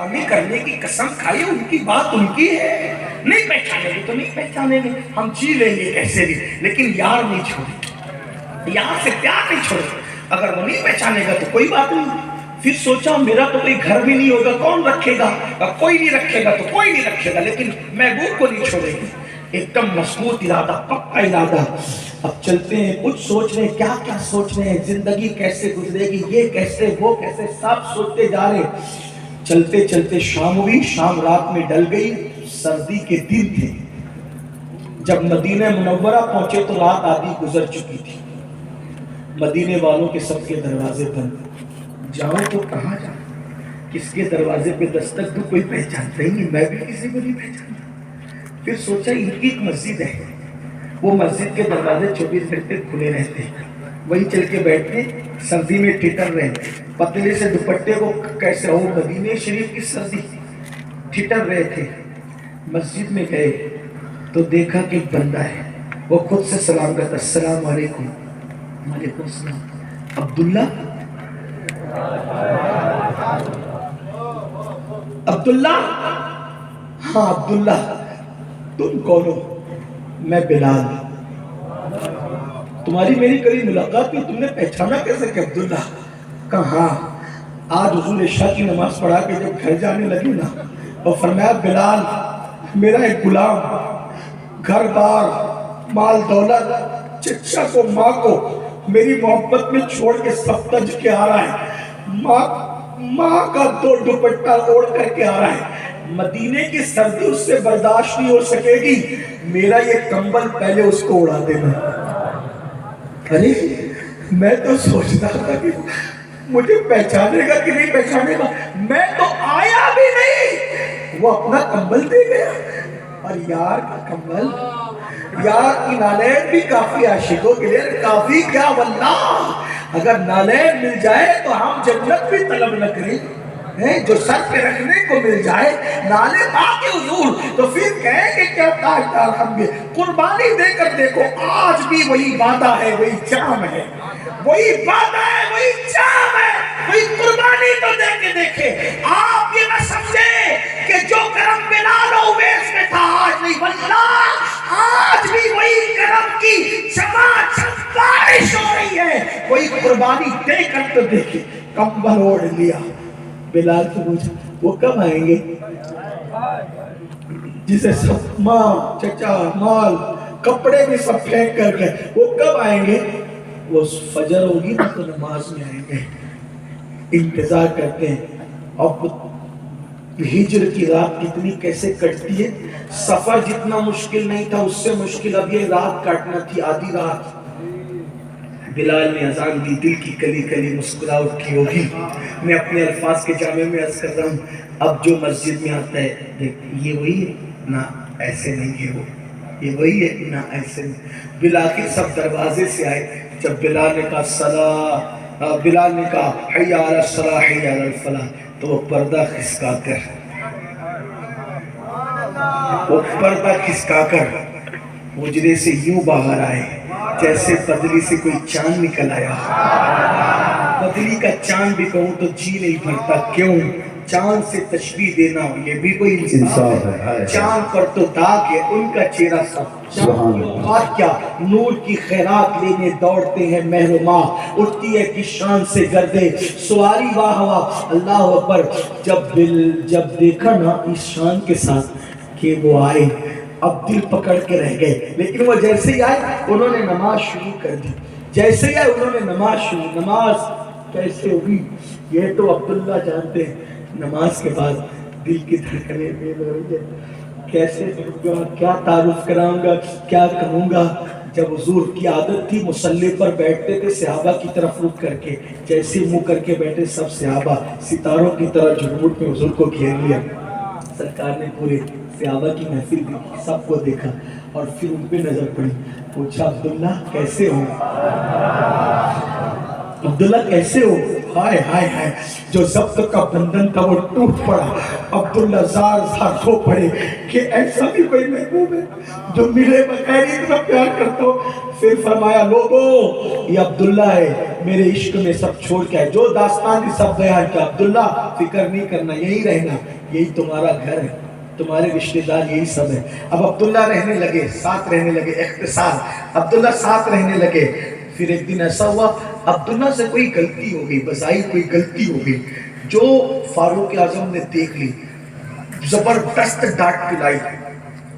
غلامی کرنے کی قسم کھائی، ان کی بات ان کی ہے، نہیں پہچانے گے تو نہیں پہچانے گے، ہم جی لیں گے کیسے بھی، لیکن یار نہیں چھوڑے، یار سے پیار نہیں چھوڑے۔ اگر وہ نہیں پہچانے گا تو کوئی بات نہیں۔ پھر سوچا میرا تو کوئی گھر بھی نہیں ہوگا، کون رکھے گا؟ کوئی نہیں رکھے گا تو کوئی نہیں رکھے گا، لیکن محبوب کو نہیں چھوڑیں گے۔ ایک دم مضبوط ارادہ، پکا ارادہ۔ اب چلتے ہیں، کچھ سوچ رہے ہیں، کیا کیا سوچ رہے ہیں، زندگی کیسے گزرے گی، یہ کیسے وہ کیسے، سب سوچتے جا رہے ہیں۔ چلتے چلتے شام ہوئی، شام رات میں ڈل گئی، سردی کے دن تھے۔ جب مدینہ منورہ پہنچے تو رات آدھی گزر چکی تھی۔ مدینے والوں کے سب کے دروازے بند، جاؤ تو کہاں جاؤ، کس کے دروازے پہ دستک دوں، کوئی پہچانتا ہی نہیں، میں بھی کسی کو نہیں پہچانتا۔ پھر سوچا ان کی ایک مسجد ہے، وہ مسجد کے دروازے 24 گھنٹے کھلے رہتے ہیں، وہی چل کے بیٹھتے، سردی میں ٹھٹر رہے، پتلے سے دوپٹے کو کیسے ہو، مدینہ شریف کی سردی، ٹھٹر رہے تھے۔ مسجد میں گئے تو دیکھا کہ ایک بندہ ہے، وہ خود سے سلام کرتا، السلام علیکم۔ وعلیکم السلام۔ عبداللہ؟ عبداللہ؟ ہاں عبداللہ۔ تم کون ہو؟ میں بلال۔ تمہاری میری کبھی ملاقات ہوئی، تم نے پہچانا کیسے کہ عبداللہ؟ کہا آج حضور عشاء کی نماز پڑھا کے جب گھر جانے لگی نا، اور فرمایا بلال میرا ایک غلام گھر بار مال دولت چچا کو ماں کو میری محبت میں چھوڑ کے سب تج کے آ رہا ہے، ماں کا دو دوپٹہ اوڑھ کر کے آ رہا ہے، مدینے کی سردی اس سے برداشت نہیں ہو سکے گی، میرا یہ کمبل پہلے اس کو اڑا دینا۔ ارے میں تو سوچتا تھا کہ مجھے پہچانے گا کہ نہیں پہچانے گا، میں تو آیا بھی نہیں، وہ اپنا کمبل دے گیا۔ اور یار کا کمبل، یار کی نالین بھی کافی عاشقوں کے لیے، کافی کیا واللہ اگر نالین مل جائے تو ہم جنت بھی طلب نہ کریں، جو سر پہ رکھنے کو مل جائے نالے پاک حضور، تو پھر کہیں کہ کیا تاجدار ہم بھی، قربانی دے کر دیکھو، آج بھی وہی وعدہ ہے، وہی جام ہے، وہی وعدہ ہے، وہی جام ہے، وہی قربانی تو دے کے دیکھے۔ آپ یہ نہ سمجھے کہ جو کرم بلال و اویس میں تھا آج نہیں، واللہ آج بھی وہی کرم کی چماچم بارش ہو رہی ہے، وہی قربانی دے کر تو دیکھے۔ کمبل اوڑھ لیا، بلال سے پوچھا وہ کب آئیں گے؟ جسے سب ماں چچا مال کپڑے بھی سب پھینک کر گئے، وہ کب آئیں گے؟ وہ فجر ہوگی نا تو نماز میں آئیں گے۔ انتظار کرتے ہیں۔ اب ہجر کی رات کتنی کیسے کٹتی ہے، سفر جتنا مشکل نہیں تھا اس سے مشکل اب یہ رات کاٹنا تھی، آدھی رات۔ بلال نے اذان دی، دل کی کلی کلی مسکراہٹ کی ہوگی۔ میں اپنے الفاظ کے جامع میں عرض کر رہا ہوں، اب جو مسجد میں آتا ہے دیکھ یہ وہی ہے نا، ایسے نہیں ہے وہ، یہ وہی ہے نا، ایسے نہیں۔ بالآخر سب دروازے سے آئے، جب بلال نے کہا صلاح، بلال نے کہا حی علی الصلاح حی علی الفلاح، تو وہ پردہ کھسکا کر حجرے سے یوں باہر آئے جیسے بدلی سے کوئی چاند نکل آیا۔ بدلی کا چاند بھی کہوں تو جی نہیں بھرتا، کیوں؟ چاند سے تشبیہ دینا یہ بھی کوئی انصاف ہے، چاند پر تو داغ ہے، ان کا چہرہ سب بات کیا، نور کی خیرات لینے دوڑتے ہیں مہر و ماہ، اٹھتی ہے کہ شان سے گردے سواری واہ واہ اللہ اکبر۔ جب دیکھا نا اس شان کے ساتھ کہ وہ آئے، اب دل پکڑ کے رہ گئے، لیکن وہ جیسے ہی آئے انہوں نے نماز شروع کر دی، جیسے ہی آئے انہوں نے نماز شروع، نماز کیسے ہوگی یہ تو عبداللہ جانتے ہیں۔ نماز کے بعد دل کی دھڑکنیں تیز ہو رہی ہے، کیسے کروں گا، کیا تعارف کراؤں گا، کیا کہوں گا۔ جب حضور کی عادت تھی مصلی پر بیٹھتے تھے صحابہ کی طرف رخ کر کے، جیسے منہ کر کے بیٹھے سب صحابہ ستاروں کی طرح جھٹمٹ میں حضور کو گھیر لیا۔ سرکار نے پورے صحابہ کی محفل دیکھی، سب کو دیکھا اور پھر ان پہ نظر پڑی، پوچھا عبداللہ کیسے ہو؟ عبداللہ کیسے ہو؟ ہائے ہائے ہائے جو ضبط کا بندھن تھا وہ ٹوٹ پڑا. عبداللہ زار زار رو پڑے کہ ایسا بھی کوئی محبوب ہے جو ملے بغیر اتنا پیار کرتا ہو. پھر فرمایا لوگوں یہ عبداللہ ہے میرے عشق میں سب چھوڑ کے آئے, جو داستان کی سب بیان کیا. عبداللہ فکر نہیں کرنا, یہی رہنا, یہی تمہارا گھر ہے, تمہارے رشتہ دار یہی سب ہے. اب عبداللہ رہنے لگے, ساتھ رہنے لگے, اختصار عبداللہ ساتھ رہنے لگے. پھر ایک دن ایسا ہوا عبداللہ سے کوئی غلطی ہو گئی, بظاہر کوئی غلطی ہو گئی جو فاروق اعظم نے دیکھ لی, زبردست ڈانٹ پلائی.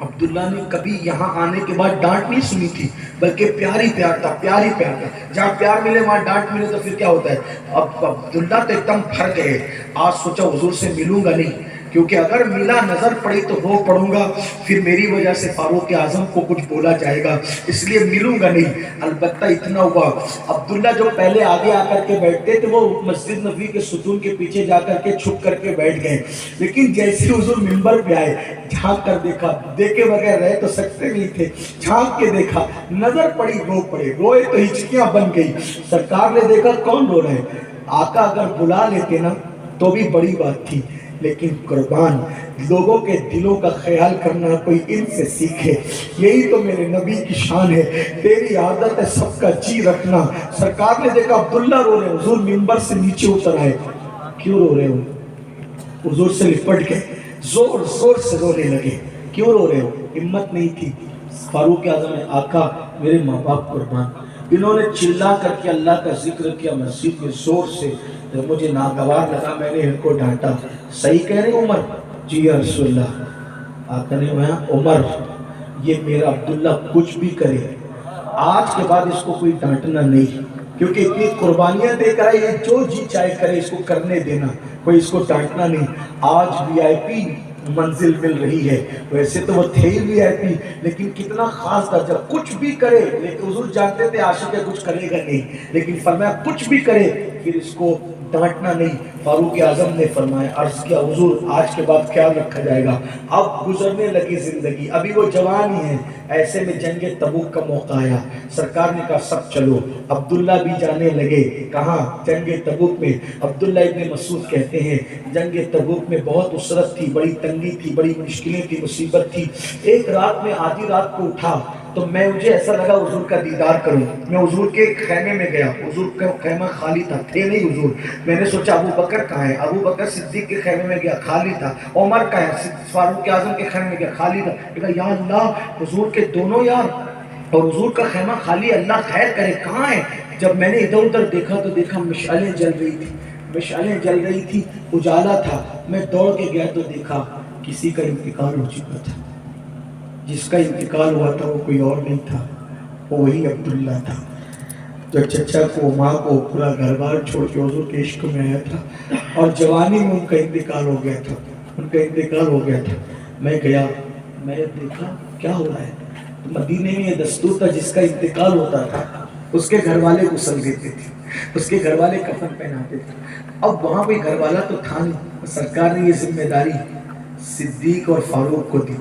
عبداللہ نے کبھی یہاں آنے کے بعد ڈانٹ نہیں سنی تھی, بلکہ پیار ہی پیار تھا, پیار ہی پیار تھا. جہاں پیار ملے وہاں ڈانٹ ملے تو پھر کیا ہوتا ہے. اب عبداللہ تو ایک دم پھر گئے. آج سوچا حضور سے ملوں گا نہیں, کیونکہ اگر ملا نظر پڑی تو رو پڑوں گا, پھر میری وجہ سے فاروق اعظم کو کچھ بولا جائے گا, اس لیے ملوں گا نہیں. البتہ اتنا ہوا عبداللہ جو پہلے آگے آ کر کے بیٹھتے تھے وہ مسجد نبوی کے ستون کے پیچھے جا کر کے چھپ کر کے بیٹھ گئے. لیکن جیسے حضور منبر پہ آئے, جھانک کر دیکھا, دیکھے بغیر رہ تو سکتے نہیں تھے, جھانک کے دیکھا, نظر پڑی, رو پڑے, روئے تو ہچکیاں بن گئی. سرکار نے دیکھا کون رو رہے, آقا اگر بلا لیتے نا تو بھی بڑی بات تھی, لیکن قربان لوگوں کے دلوں کا خیال کرنا کوئی ان سے سیکھے, یہی تو میرے نبی کی شان ہے. تیری عادت ہے سب کا جی رکھنا. سرکار نے دیکھا عبداللہ رو رہے, حضور منبر سے نیچے اتر آئے. کیوں رو رہے ہو؟ حضور سے لپٹ گئے, زور زور سے رونے لگے. کیوں رو رہے ہو؟ ہمت نہیں تھی. فاروق اعظم نے آقا میرے ماں باپ قربان. انہوں نے چلا کر کے اللہ کا ذکر کیا مسجد میں زور سے, مجھے ناگوار لگا, میں نے ان کو ڈانٹا. صحیح کہہ رہے عمر؟ جی یا رسول اللہ. آقا نے کہا عمر یہ میرا عبداللہ کچھ بھی کرے, آج کے بعد اس کو کوئی ڈانٹنا نہیں, کیونکہ اتنی قربانیاں دے کر یہ جو جی چاہے کرے اس کو کرنے دینا, کوئی اس کو ڈانٹنا نہیں. آج وی آئی پی منزل مل رہی ہے. ویسے تو وہ تھے ہی وی آئی پی, لیکن کتنا خاص تھا جب کچھ بھی کرے. لیکن حضور جانتے تھے عاشق ہے کچھ کرے گا نہیں, لیکن فرمایا کچھ بھی کرے پھر اس کو ڈانٹنا نہیں. فاروق اعظم نے فرمایا, عرض کیا حضور آج کے بعد خیال رکھا جائے گا. اب گزرنے لگی زندگی, ابھی وہ جوان ہی ہیں, ایسے میں جنگ تبوک کا موقع آیا. سرکار نے کہا سب چلو. عبداللہ بھی جانے لگے. کہاں؟ جنگ تبوک میں. عبداللہ ابن مسعود کہتے ہیں جنگ تبوک میں بہت اسرت تھی, بڑی تنگی تھی, بڑی مشکلیں تھی, مصیبت تھی. ایک رات میں آدھی رات کو اٹھا تو مجھے ایسا لگا حضور کا دیدار کروں. میں حضور کے خیمے میں گیا, حضور کا خیمہ خالی تھا, تھے نہیں حضور. میں نے سوچا ابو بکر کہاں ہے؟ ابو بکر صدیق کے خیمے میں گیا, خالی تھا. عمر کہاں ہے؟ فاروق اعظم کے خیمے میں گیا, خالی تھا. کہا یا اللہ حضور کے دونوں یار, اور حضور کا خیمہ خالی, اللہ خیر کرے, کہاں ہے؟ جب میں نے ادھر ادھر دیکھا تو دیکھا مشعلیں جل رہی تھی, مشعلیں جل رہی تھی, اجالا تھا. میں دوڑ کے گیا تو دیکھا کسی کا انتقال ہو چکا تھا. جس کا انتقال ہوا تھا وہ کوئی اور نہیں تھا, وہ وہی عبداللہ تھا جو چچا کو, ماں کو, پورا گھر بار چھوڑ کے حضور کے عشق میں آیا تھا, اور جوانی میں ان کا انتقال ہو گیا تھا, ان کا انتقال ہو گیا تھا. میں گیا, میں نے دیکھا کیا ہو رہا ہے. مدینے میں یہ دستور تھا جس کا انتقال ہوتا تھا اس کے گھر والے غسل دیتے تھے, اس کے گھر والے کفن پہناتے تھے. اب وہاں کوئی گھر والا تو تھا نہیں, سرکار نے یہ ذمہ داری صدیق اور فاروق کو دی,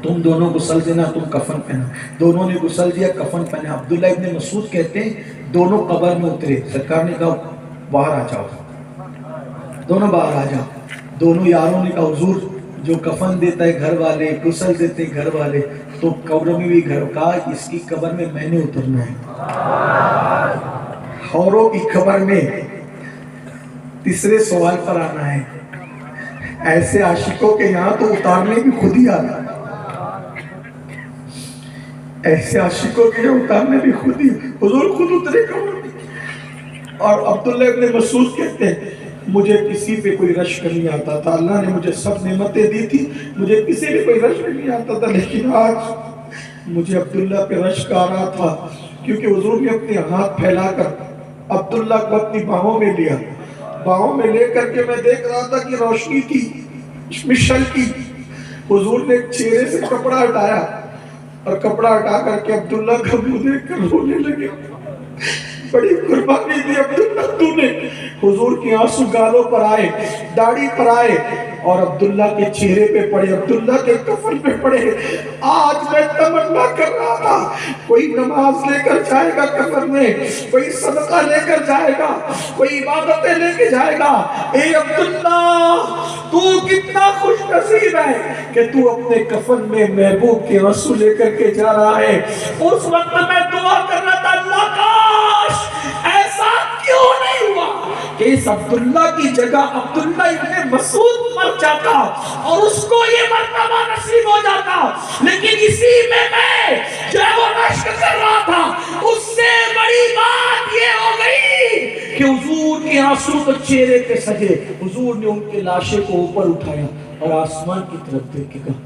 تم دونوں غسل دینا, تم کفن پہنا. دونوں نے غسل دیا, کفن پہنا. عبداللہ ابن مسعود کہتے ہیں دونوں قبر میں اترے. سرکار نے کہا باہر آ جاؤ, دونوں باہر آ جاؤ. دونوں یاروں نے کہا حضور جو کفن دیتا ہے گھر والے, غسل دیتے ہیں گھر والے, تو قبر میں بھی گھر کا, اس کی قبر میں میں نے اترنا ہے. اوروں کی قبر میں تیسرے سوال پر آنا ہے. ایسے عاشقوں کے یہاں تو اتارنے بھی خود ہی آنا, ایسے عاشقوں کے یہاں اتارنے بھی خود ہی, حضور خود اترے قبر میں. اور عبداللہ ابن مسعود کہتے ہیں مجھے کسی پہ کوئی رشک نہیں آتا تھا, اللہ نے مجھے سب نعمتیں دی تھی, مجھے کسی پہ کوئی رشک نہیں آتا تھا, لیکن آج مجھے عبداللہ پہ رشک آ رہا تھا, کیونکہ حضور نے اپنے ہاتھ پھیلا کر عبداللہ کو اپنی باہوں میں لیا. باہوں میں لے کر کے میں دیکھ رہا تھا کہ روشنی تھی مشل کی. حضور نے چہرے سے کپڑا ہٹایا, اور کپڑا ہٹا کر کے عبداللہ کا منہ دیکھ کر رونے لگے. بڑی قربانی دی عبداللہ تو نے. حضور کی آنسو گالوں پر آئے, داڑھی پر آئے, اور عبداللہ کے چہرے پہ پڑے، عبداللہ کے کفن پہ پڑے۔ آج میں تمنا کر رہا تھا کوئی نماز لے کر جائے گا کفن میں، کوئی صدقہ لے کر جائے گا، کوئی عبادتیں لے کے جائے گا۔ اے عبداللہ تو کتنا خوش نصیب ہے کہ تو اپنے کفن میں محبوب کے آنسو لے کر کے جا رہا ہے۔ اس وقت میں دعا کر رہا تھا، اللہ کاش ایسا کیوں نہیں ہوا کہ اس عبداللہ کی جگہ عبداللہ ابن مسعود مر جاتا اور اس کو یہ مرتبہ نصیب ہو جاتا۔ لیکن اسی میں جو ہے وہ رشک کر رہا تھا، اس سے بڑی بات یہ ہو گئی کہ حضور کے آنسو تو چہرے پہ سجے۔ حضور نے ان کے لاشے کو اوپر اٹھایا اور آسمان کی طرف دیکھ کے کہا،